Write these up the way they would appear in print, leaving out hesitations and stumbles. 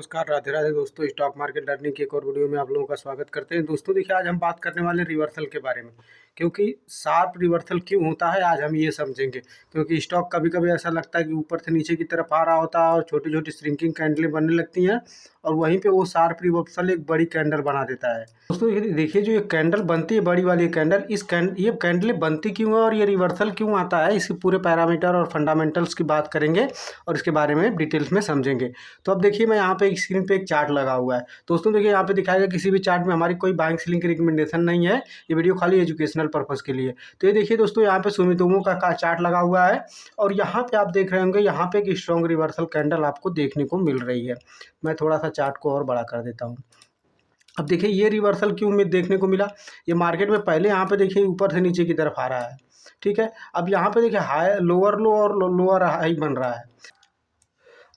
नमस्कार, राधे राधे दोस्तों। Stock market learning की एक और वीडियो में आप लोगों का स्वागत करते हैं। दोस्तों देखिए, आज हम बात करने वाले रिवर्सल के बारे में, क्योंकि शार्प रिवर्सल क्यों होता है आज हम ये समझेंगे। क्योंकि स्टॉक कभी कभी ऐसा लगता है कि ऊपर से नीचे की तरफ आ रहा होता है और छोटी छोटी श्रिंकिंग कैंडलें बनने लगती हैं और वहीं पे वो शार्प रिवर्सल एक बड़ी कैंडल बना देता है। दोस्तों ये देखिए, जो ये कैंडल बनती है बड़ी वाली कैंडल, ये कैंडलें बनती क्यों है और ये रिवर्सल क्यों आता है, इसके पूरे पैरामीटर और फंडामेंटल्स की बात करेंगे और इसके बारे में डिटेल्स में समझेंगे। तो अब देखिए, मैं यहाँ पे एक स्क्रीन पे एक चार्ट लगा हुआ है। दोस्तों देखिए, यहाँ पे दिखाएगा किसी भी चार्ट में हमारी कोई बाइंग सेलिंग की रिकमेंडेशन नहीं है, ये वीडियो खाली एजुकेशनल पर्पज़ के लिए। तो ये देखिए दोस्तों, यहाँ पे सुमितोमो का चार्ट लगा हुआ है और यहाँ पे आप देख रहे होंगे, यहाँ पे एक स्ट्रॉन्ग रिवर्सल कैंडल आपको देखने को मिल रही है। मैं थोड़ा सा चार्ट को और बड़ा कर देता हूँ। अब देखिए, ये रिवर्सल क्यों में देखने को मिला। ये मार्केट में पहले यहाँ पे देखिए ऊपर से नीचे की तरफ आ रहा है, ठीक है। अब यहाँ पे देखिए हाई लोअर लो और लोअर हाई बन रहा है।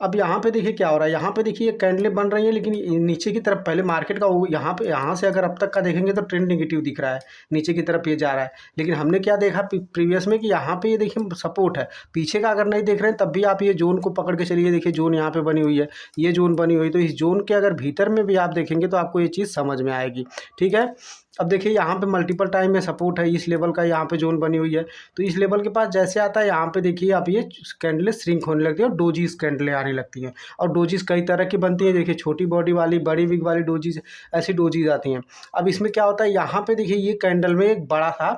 अब यहाँ पे देखिए क्या हो रहा है, यहाँ पे देखिए कैंडलें बन रही हैं, लेकिन नीचे की तरफ पहले मार्केट का वो यहाँ से अगर अब तक का देखेंगे तो ट्रेंड नेगेटिव दिख रहा है, नीचे की तरफ ये जा रहा है। लेकिन हमने क्या देखा प्रीवियस में कि यहाँ पे ये देखिए सपोर्ट है। पीछे का अगर नहीं देख रहे हैं तब भी आप ये जोन को पकड़ के चलिए। देखिए जोन यहाँ पे बनी हुई है, ये जोन बनी हुई, तो इस जोन के अगर भीतर में भी आप देखेंगे तो आपको ये चीज़ समझ में आएगी, ठीक है। अब देखिए, यहाँ पे मल्टीपल टाइम में सपोर्ट है, इस लेवल का यहाँ पे जोन बनी हुई है। तो इस लेवल के पास जैसे आता है, यहाँ पे देखिए आप ये कैंडलें श्रिंक होने लगती है और डोजीज कैंडलें आने लगती हैं। और डोजीज कई तरह की बनती है, देखिए छोटी बॉडी वाली, बड़ी विग वाली डोजीज, ऐसी डोजीज आती हैं। अब इसमें क्या होता है, यहाँ पे देखिए ये कैंडल में एक बड़ा सा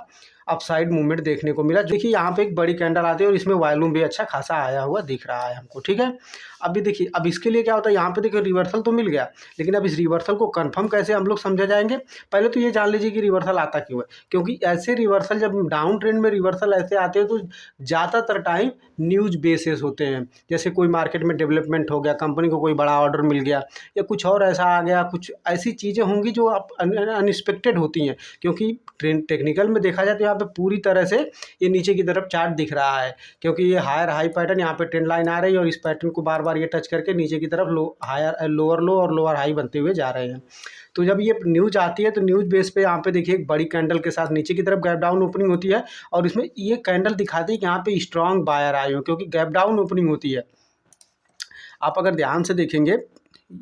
अपसाइड मूवमेंट देखने को मिला। देखिए यहाँ पे एक बड़ी कैंडल आती है और इसमें वॉल्यूम भी अच्छा खासा आया हुआ दिख रहा है हमको, ठीक है। अभी देखिए, अब इसके लिए क्या होता है, यहाँ पे देखिए रिवर्सल तो मिल गया, लेकिन अब इस रिवर्सल को कंफर्म कैसे हम लोग समझा जाएंगे। पहले तो ये जान लीजिए कि रिवर्सल आता क्यों है। क्योंकि ऐसे रिवर्सल, जब डाउन ट्रेंड में रिवर्सल ऐसे आते हैं तो ज़्यादातर टाइम न्यूज बेसिस होते हैं। जैसे कोई मार्केट में डेवलपमेंट हो गया, कंपनी को कोई बड़ा ऑर्डर मिल गया या कुछ और ऐसा आ गया, कुछ ऐसी चीज़ें होंगी जो आप अनएक्सपेक्टेड होती हैं। क्योंकि ट्रेंड टेक्निकल में देखा जाए तो यहाँ पे पूरी तरह से ये नीचे की तरफ चार्ट दिख रहा है, क्योंकि ये हायर हाई पैटर्न, यहाँ पे ट्रेंड लाइन आ रही है और इस पैटर्न को बार बार ये टच करके नीचे की तरफ हायर लोअर लो और लोअर हाई बनते हुए जा रहे हैं। तो जब ये न्यूज आती है तो न्यूज बेस पे यहाँ पे देखिए एक बड़ी कैंडल के साथ नीचे की तरफ गैप डाउन ओपनिंग होती है और इसमें ये कैंडल दिखाती है कि यहाँ पे स्ट्रॉन्ग बायर आए हो, क्योंकि गैप डाउन ओपनिंग होती है। आप अगर ध्यान से देखेंगे,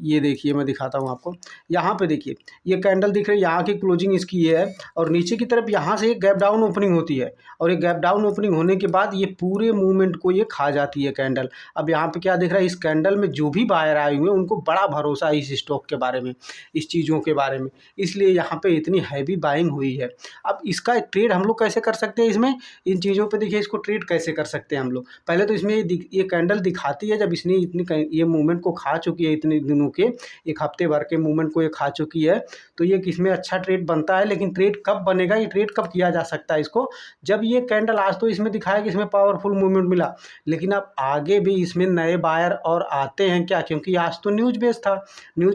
ये देखिए मैं दिखाता हूँ आपको। यहाँ पे देखिए ये कैंडल दिख रही है, यहाँ की क्लोजिंग इसकी ये है और नीचे की तरफ यहाँ से एक गैप डाउन ओपनिंग होती है और ये गैप डाउन ओपनिंग होने के बाद ये पूरे मूवमेंट को ये खा जाती है कैंडल। अब यहाँ पे क्या दिख रहा है, इस कैंडल में जो भी बायर आए हुए हैं उनको बड़ा भरोसा है इस स्टॉक के बारे में, इस चीज़ों के बारे में, इसलिए यहाँ पे इतनी हैवी बाइंग हुई है। अब इसका ट्रेड हम लोग कैसे कर सकते हैं, इसमें इन चीज़ों पर देखिए इसको ट्रेड कैसे कर सकते हैं हम लोग। पहले तो इसमें ये कैंडल दिखाती है, जब इसने इतनी ये मूवमेंट को खा चुकी है, इतने दिनों के एक हफ्ते भर के मूवमेंट को ये खा चुकी है, तो ये किसमें अच्छा ट्रेड बनता है। लेकिन ट्रेड कब बनेगा, ये ट्रेड कब किया जा सकता है इसको, जब ये कैंडल आज तो इसमें दिखाया कि इसमें पावरफुल मूवमेंट मिला, लेकिन अब आगे भी इसमें नए बायर और आते हैं क्या, क्योंकि आज तो न्यूज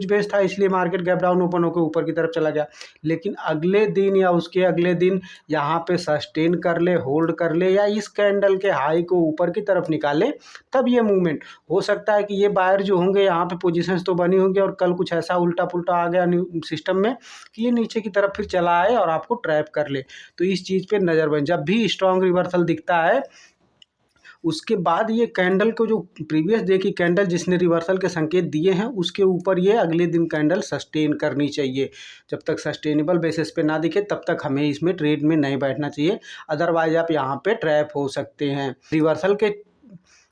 बेस था इसलिए मार्केट गैप डाउन ओपन होकर ऊपर की तरफ चला गया। लेकिन अगले दिन या उसके अगले दिन यहाँ पे सस्टेन कर ले, होल्ड कर ले या इस कैंडल के हाई को ऊपर की तरफ निकाले, तब ये मूवमेंट हो सकता है कि ये बायर जो होंगे यहाँ पे पोजीशंस तो बनी होंगी और कल कुछ ऐसा उल्टा पुल्टा आ गया सिस्टम में कि ये नीचे की तरफ फिर चला आए और आपको ट्रैप कर ले। तो इस चीज़ पे नज़र बन, जब भी स्ट्रॉन्ग रिवर्सल दिखता है उसके बाद ये कैंडल को, जो प्रीवियस डे की कैंडल जिसने रिवर्सल के संकेत दिए हैं, उसके ऊपर ये अगले दिन कैंडल सस्टेन करनी चाहिए। जब तक सस्टेनेबल बेसिस पे ना दिखे तब तक हमें इसमें ट्रेड में नहीं बैठना चाहिए, अदरवाइज आप यहाँ पे ट्रैप हो सकते हैं। रिवर्सल के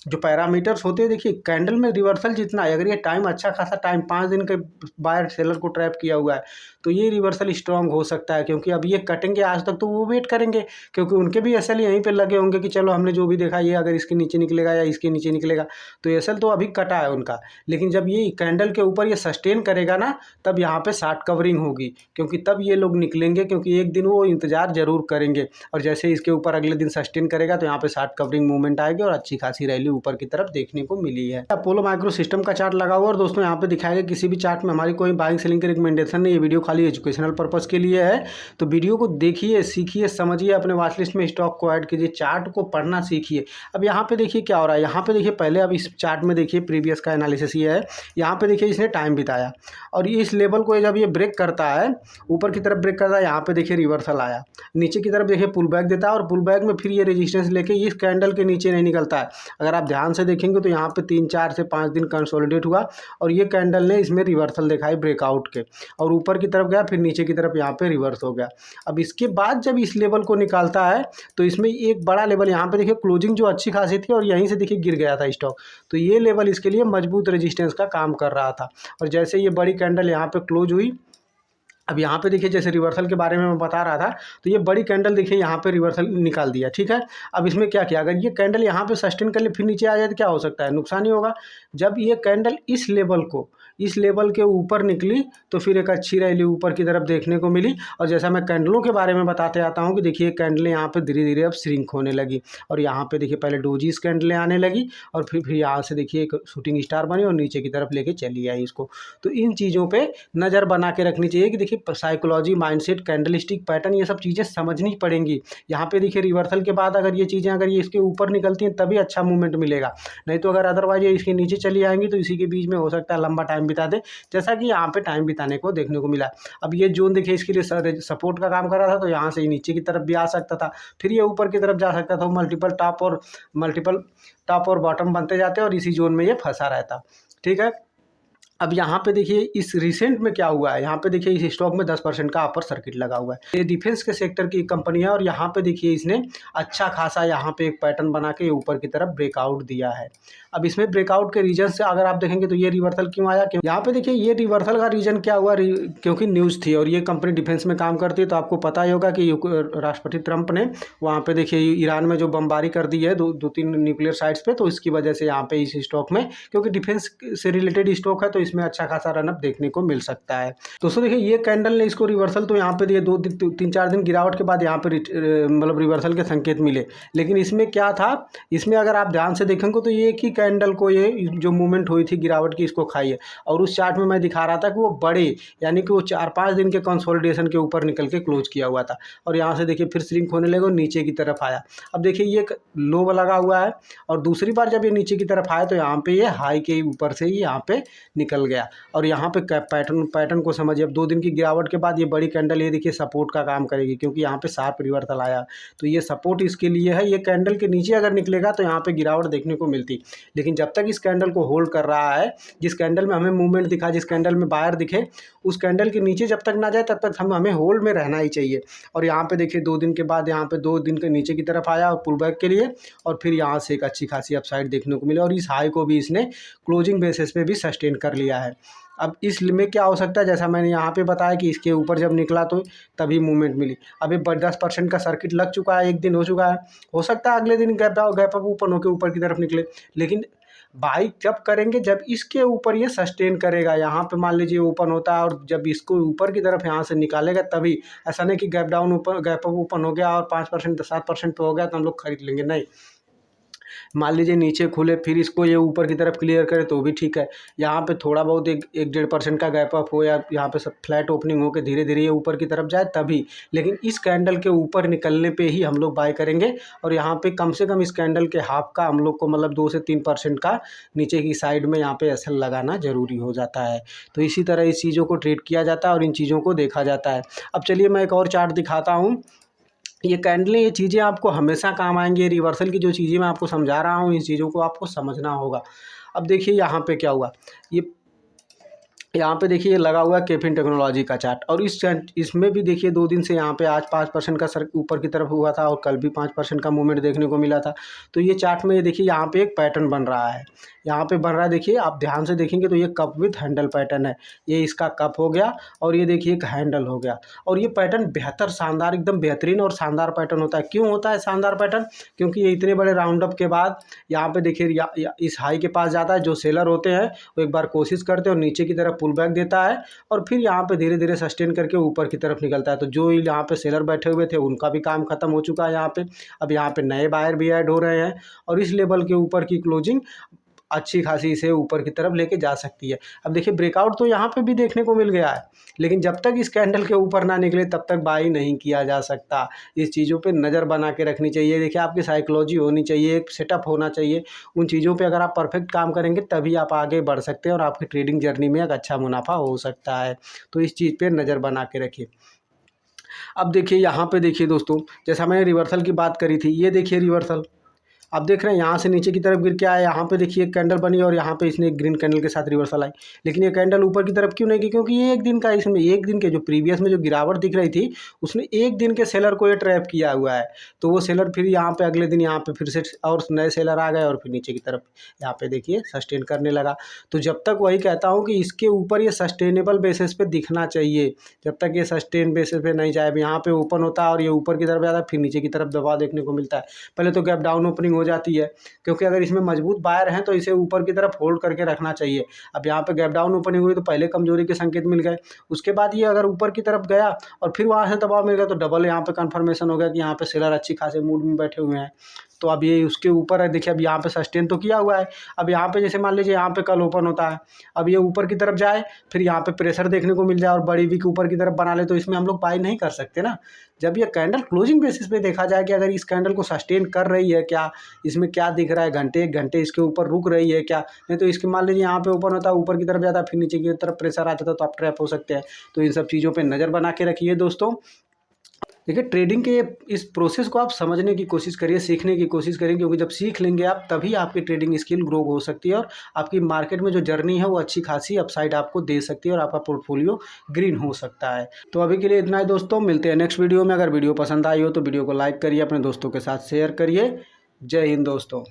जो पैरामीटर्स होते हैं, देखिए कैंडल में रिवर्सल जितना है, अगर ये टाइम अच्छा खासा टाइम 5 दिन के बायर सेलर को ट्रैप किया हुआ है तो ये रिवर्सल स्ट्रांग हो सकता है। क्योंकि अब ये कटेंगे आज तक तो वो वेट करेंगे, क्योंकि उनके भी एसएल यहीं पे लगे होंगे कि चलो हमने जो भी देखा ये अगर इसके नीचे निकलेगा या इसके नीचे निकलेगा, तो एसएल तो अभी कटा है उनका। लेकिन जब ये कैंडल के ऊपर ये सस्टेन करेगा ना, तब यहाँ पे शार्ट कवरिंग होगी, क्योंकि तब ये लोग निकलेंगे, क्योंकि एक दिन वो इंतजार जरूर करेंगे और जैसे इसके ऊपर अगले दिन सस्टेन करेगा तो यहाँ पे शार्ट कवरिंग मूवमेंट आएगी और अच्छी खासी रैली ऊपर की तरफ देखने को मिली है। अपोलो माइक्रो सिस्टम का चार्ट लगा हुआ और दोस्तों यहाँ पे दिखाएगा, किसी भी चार्ट में हमारी कोई बाइंग सेलिंग की रिकमेंडेशन नहीं, ये वीडियो खाली खाली एजुकेशनल पर्पज़ के लिए है। तो वीडियो को देखिए, सीखिए, समझिए, अपने वॉच लिस्ट में स्टॉक को ऐड कीजिए, चार्ट को पढ़ना सीखिए। अब यहाँ पे देखिए क्या हो रहा है, यहाँ पे देखिए पहले अब इस चार्ट में देखिए प्रीवियस का एनालिसिस ये है, यहाँ पे देखिए इसने टाइम बिताया और इस लेवल को जब ये ब्रेक करता है, ऊपर की तरफ ब्रेक करता है, यहाँ पे देखिए रिवर्सल आया, नीचे की तरफ देखिए पुल बैक देता है और पुल बैक में फिर ये रेजिस्टेंस लेके इस कैंडल के नीचे नहीं निकलता है। अगर आप ध्यान से देखेंगे तो यहाँ पे 3-4 से 5 दिन कंसोलिडेट हुआ और ये कैंडल ने इसमें रिवर्सल दिखाई ब्रेकआउट के, और ऊपर की तरफ गया, फिर नीचे की तरफ यहाँ पे रिवर्स हो गया। अब इसके बाद जब इस लेवल को निकालता है तो इसमें एक बड़ा लेवल यहाँ पे देखिए क्लोजिंग जो अच्छी खासी थी और यहीं से देखिए गिर गया था स्टॉक, तो ये लेवल इसके लिए मजबूत रेजिस्टेंस का काम कर रहा था। और जैसे ये बड़ी कैंडल यहाँ पे क्लोज हुई, अब यहाँ पे देखिए जैसे रिवर्सल के बारे में मैं बता रहा था, तो ये बड़ी कैंडल देखिए यहाँ पे रिवर्सल निकाल दिया, ठीक है। अब इसमें क्या किया, अगर ये कैंडल यहाँ पे सस्टेन कर ले फिर नीचे आ जाए तो क्या हो सकता है, नुकसान ही होगा। जब ये कैंडल इस लेवल के ऊपर निकली तो फिर एक अच्छी रैली ऊपर की तरफ देखने को मिली। और जैसा मैं कैंडलों के बारे में बताते आता हूँ कि देखिए कैंडलें यहाँ पे धीरे धीरे अब श्रिंक होने लगी और यहाँ पे देखिए पहले डोजीज कैंडलें आने लगी और फिर यहाँ से देखिए एक शूटिंग स्टार बनी और नीचे की तरफ लेके चली आई इसको। तो इन चीज़ों पर नज़र बना के रखनी चाहिए कि देखिए साइकोलॉजी, माइंडसेट, कैंडलस्टिक पैटर्न, ये सब चीज़ें समझनी पड़ेंगी। यहाँ पे देखिए रिवर्सल के बाद अगर ये चीज़ें अगर ये इसके ऊपर निकलती हैं तभी अच्छा मूवमेंट मिलेगा, नहीं तो अगर अदरवाइज ये इसके नीचे चली आएंगी तो इसी के बीच में हो सकता है लंबा टाइम बिता दे, जैसा कि यहाँ पे टाइम बिताने को देखने को मिला। अब ये जोन देखिए इसके लिए सपोर्ट का काम कर रहा था, तो यहाँ से नीचे की तरफ भी आ सकता था, फिर ये ऊपर की तरफ जा सकता था। मल्टीपल टॉप और बॉटम बनते जाते और इसी जोन में ये फंसा रहता, ठीक है। अब यहाँ पे देखिए इस रिसेंट में क्या हुआ है, यहाँ पे देखिए इस स्टॉक में 10% का अपर सर्किट लगा हुआ है। ये डिफेंस के सेक्टर की कंपनी है और यहाँ पे देखिए इसने अच्छा खासा यहाँ पे एक पैटर्न बना के ऊपर की तरफ ब्रेकआउट दिया है। अब इसमें ब्रेकआउट के रीजन से अगर आप देखेंगे तो ये रिवर्सल क्यों आया, क्यों यहाँ पे देखिए ये रिवर्सल का रीजन क्या हुआ, क्योंकि न्यूज़ थी और ये कंपनी डिफेंस में काम करती है। तो आपको पता ही होगा कि राष्ट्रपति ट्रंप ने वहाँ पे देखिए ईरान में जो बमबारी कर दी है दो तीन न्यूक्लियर साइट्स पे, तो इसकी वजह से यहाँ पे इस स्टॉक में, क्योंकि डिफेंस से रिलेटेड स्टॉक है तो इसमें अच्छा खासा रनअप देखने को मिल सकता है। दोस्तों देखिए ये कैंडल ने इसको रिवर्सल तो यहाँ पे दिए, 3-4 दिन गिरावट के बाद यहाँ पे मतलब रिवर्सल के संकेत मिले। लेकिन इसमें क्या था, इसमें अगर आप ध्यान से देखेंगे तो ये एक ही कैंडल को ये जो मूवमेंट हुई थी गिरावट की इसको खाई है। और उस चार्ट में मैं दिखा रहा था कि वो बड़े यानी कि वो 4-5 दिन के कंसोलिडेशन के ऊपर निकल के क्लोज किया हुआ था और यहाँ से देखिए फिर श्रिंक होने लगे और नीचे की तरफ आया। अब देखिए ये लो लगा हुआ है और दूसरी बार जब ये नीचे की तरफ आया तो यहाँ पे ये हाई के ऊपर से ही यहाँ पे निकल गया और यहाँ पे पैटर्न को समझिए। अब 2 दिन की गिरावट के बाद ये बड़ी कैंडल ये देखिए सपोर्ट का काम करेगी, क्योंकि यहाँ पे शार्प रिवर्सल आया तो ये सपोर्ट इसके लिए है। ये कैंडल के नीचे अगर निकलेगा तो यहाँ पे गिरावट देखने को मिलती, लेकिन जब तक इस कैंडल को होल्ड कर रहा है, जिस कैंडल में हमें मूवमेंट दिखा, जिस कैंडल में बायर दिखे, उस कैंडल के नीचे जब तक ना जाए तब तक हमें होल्ड में रहना ही चाहिए। और यहाँ पे देखिए 2 दिन के बाद यहाँ पे 2 दिन के नीचे की तरफ आया और पुल बैक के लिए और फिर यहाँ से एक अच्छी खासी अपसाइड देखने को मिला और इस हाई को भी इसने क्लोजिंग बेसिस पे भी सस्टेन कर लिया है। अब इस में क्या हो सकता है, जैसा मैंने यहाँ पे बताया कि इसके ऊपर जब निकला तो तभी मूवमेंट मिली। अब ये 10% का सर्किट लग चुका है, 1 दिन हो चुका है, हो सकता है अगले दिन गैप अप ओपन होकर ऊपर की तरफ निकले, लेकिन बाई जब करेंगे जब इसके ऊपर ये सस्टेन करेगा। यहाँ पे मान लीजिए ओपन होता है और जब इसको ऊपर की तरफ यहाँ से निकालेगा तभी, ऐसा नहीं कि गैप अप ओपन हो गया और 5% 7% पे हो गया तो हम लोग खरीद लेंगे, नहीं। मान लीजिए नीचे खुले फिर इसको ये ऊपर की तरफ क्लियर करे तो भी ठीक है। यहाँ पे थोड़ा बहुत 1-1.5% का गैप अप हो या यहाँ पे सब फ्लैट ओपनिंग हो के धीरे धीरे ये ऊपर की तरफ जाए तभी, लेकिन इस कैंडल के ऊपर निकलने पे ही हम लोग बाय करेंगे। और यहाँ पे कम से कम इस कैंडल के हाफ का हम लोग को मतलब 2 से 3% का नीचे की साइड में यहाँ पे एसएल लगाना ज़रूरी हो जाता है। तो इसी तरह इस चीज़ों को ट्रेड किया जाता है और इन चीज़ों को देखा जाता है। अब चलिए मैं एक और चार्ट दिखाता हूँ। ये कैंडलें, ये चीज़ें आपको हमेशा काम आएंगी। रिवर्सल की जो चीज़ें मैं आपको समझा रहा हूँ, इन चीज़ों को आपको समझना होगा। अब देखिए यहाँ पे क्या हुआ, यहाँ पे देखिए लगा हुआ है केफिन टेक्नोलॉजी का चार्ट और इसमें भी देखिए 2 दिन से यहाँ पे आज 5% का ऊपर की तरफ हुआ था और कल भी 5% का मूवमेंट देखने को मिला था। तो ये चार्ट में देखिए यहाँ पे एक पैटर्न बन रहा है, यहाँ पे बन रहा है। देखिए आप ध्यान से देखेंगे तो ये कप विथ हैंडल पैटर्न है, ये इसका कप हो गया और ये देखिए एक हैंडल हो गया। और ये पैटर्न बेहतर, शानदार, एकदम बेहतरीन और शानदार पैटर्न होता है। क्यों होता है शानदार पैटर्न? क्योंकि ये इतने बड़े राउंड अप के बाद यहाँ पे देखिए इस हाई के पास जाता है। जो सेलर होते हैं वो एक बार कोशिश करते हैं और नीचे की तरफ पुल बैक देता है और फिर यहाँ पे धीरे धीरे सस्टेन करके ऊपर की तरफ निकलता है। तो जो यहाँ पे सेलर बैठे हुए थे उनका भी काम खत्म हो चुका है यहाँ पे। अब यहाँ पे नए बायर भी ऐड हो रहे हैं और इस लेवल के ऊपर की क्लोजिंग अच्छी खासी इसे ऊपर की तरफ लेके जा सकती है। अब देखिए ब्रेकआउट तो यहाँ पे भी देखने को मिल गया है, लेकिन जब तक इस कैंडल के ऊपर ना निकले तब तक बाई नहीं किया जा सकता। इस चीज़ों पे नज़र बना के रखनी चाहिए। देखिए आपकी साइकोलॉजी होनी चाहिए, एक सेटअप होना चाहिए। उन चीज़ों पे अगर आप परफेक्ट काम करेंगे तभी आप आगे बढ़ सकते हैं और आपकी ट्रेडिंग जर्नी में एक अच्छा मुनाफा हो सकता है। तो इस चीज़ पे नज़र बना के रखिए। अब देखिए यहाँ पे देखिए दोस्तों, जैसा मैंने रिवर्सल की बात करी थी, ये देखिए रिवर्सल। आप देख रहे हैं यहाँ से नीचे की तरफ गिर के आया, यहाँ पे देखिए एक कैंडल बनी और यहाँ पे इसने एक ग्रीन कैंडल के साथ रिवर्सल आई। लेकिन ये कैंडल ऊपर की तरफ क्यों नहीं गई? क्योंकि ये एक दिन का, इसमें एक दिन के जो प्रीवियस में जो गिरावट दिख रही थी उसने एक दिन के सेलर को ये ट्रैप किया हुआ है। तो वो सेलर फिर यहाँ पे अगले दिन यहाँ पे फिर से और नए सेलर आ गए और फिर नीचे की तरफ यहाँ पे देखिए सस्टेन करने लगा। तो जब तक वही कहता हूँ कि इसके ऊपर ये सस्टेनेबल बेसिस पे दिखना चाहिए। जब तक ये सस्टेन बेसिस पे नहीं जाए, यहाँ पे ओपन होता है और ये ऊपर की तरफ जाता है, फिर नीचे की तरफ दबाव देखने को मिलता है। पहले तो गैप डाउन ओपनिंग हो जाती है, क्योंकि अगर इसमें मजबूत बायर हैं तो इसे ऊपर की तरफ होल्ड करके रखना चाहिए। अब यहाँ पे गैप डाउन ओपनिंग हुई तो पहले कमजोरी के संकेत मिल गए, उसके बाद ये अगर ऊपर की तरफ गया और फिर वहाँ से दबाव मिल गया तो डबल यहाँ पे कंफर्मेशन हो गया कि यहाँ पे सेलर अच्छी खासे मूड में बैठे हुए हैं। तो अब ये उसके ऊपर है। देखिए अब यहाँ पे सस्टेन तो किया हुआ है। अब यहाँ पे जैसे मान लीजिए यहाँ पे कल ओपन होता है, अब ये ऊपर की तरफ जाए, फिर यहाँ पे प्रेशर देखने को मिल जाए और बड़ी विक ऊपर की तरफ बना ले, तो इसमें हम लोग बाई नहीं कर सकते ना। जब ये कैंडल क्लोजिंग बेसिस पे देखा जाए कि अगर इस कैंडल को सस्टेन कर रही है क्या, इसमें क्या दिख रहा है, घंटे एक घंटे इसके ऊपर रुक रही है क्या, नहीं तो इसके मान लीजिए यहाँ पे ओपन होता है, ऊपर की तरफ जाता है, फिर नीचे की तरफ प्रेशर आ जाता है, तो आप ट्रैप हो सकते हैं। तो इन सब चीज़ों पर नज़र बना के रखिए दोस्तों। देखिए ट्रेडिंग के इस प्रोसेस को आप समझने की कोशिश करिए, सीखने की कोशिश करिए, क्योंकि जब सीख लेंगे आप तभी आपकी ट्रेडिंग स्किल ग्रो हो सकती है और आपकी मार्केट में जो जर्नी है वो अच्छी खासी अपसाइड आपको दे सकती है और आपका पोर्टफोलियो ग्रीन हो सकता है। तो अभी के लिए इतना ही दोस्तों, मिलते हैं नेक्स्ट वीडियो में। अगर वीडियो पसंद आई हो तो वीडियो को लाइक करिए, अपने दोस्तों के साथ शेयर करिए। जय हिंद दोस्तों।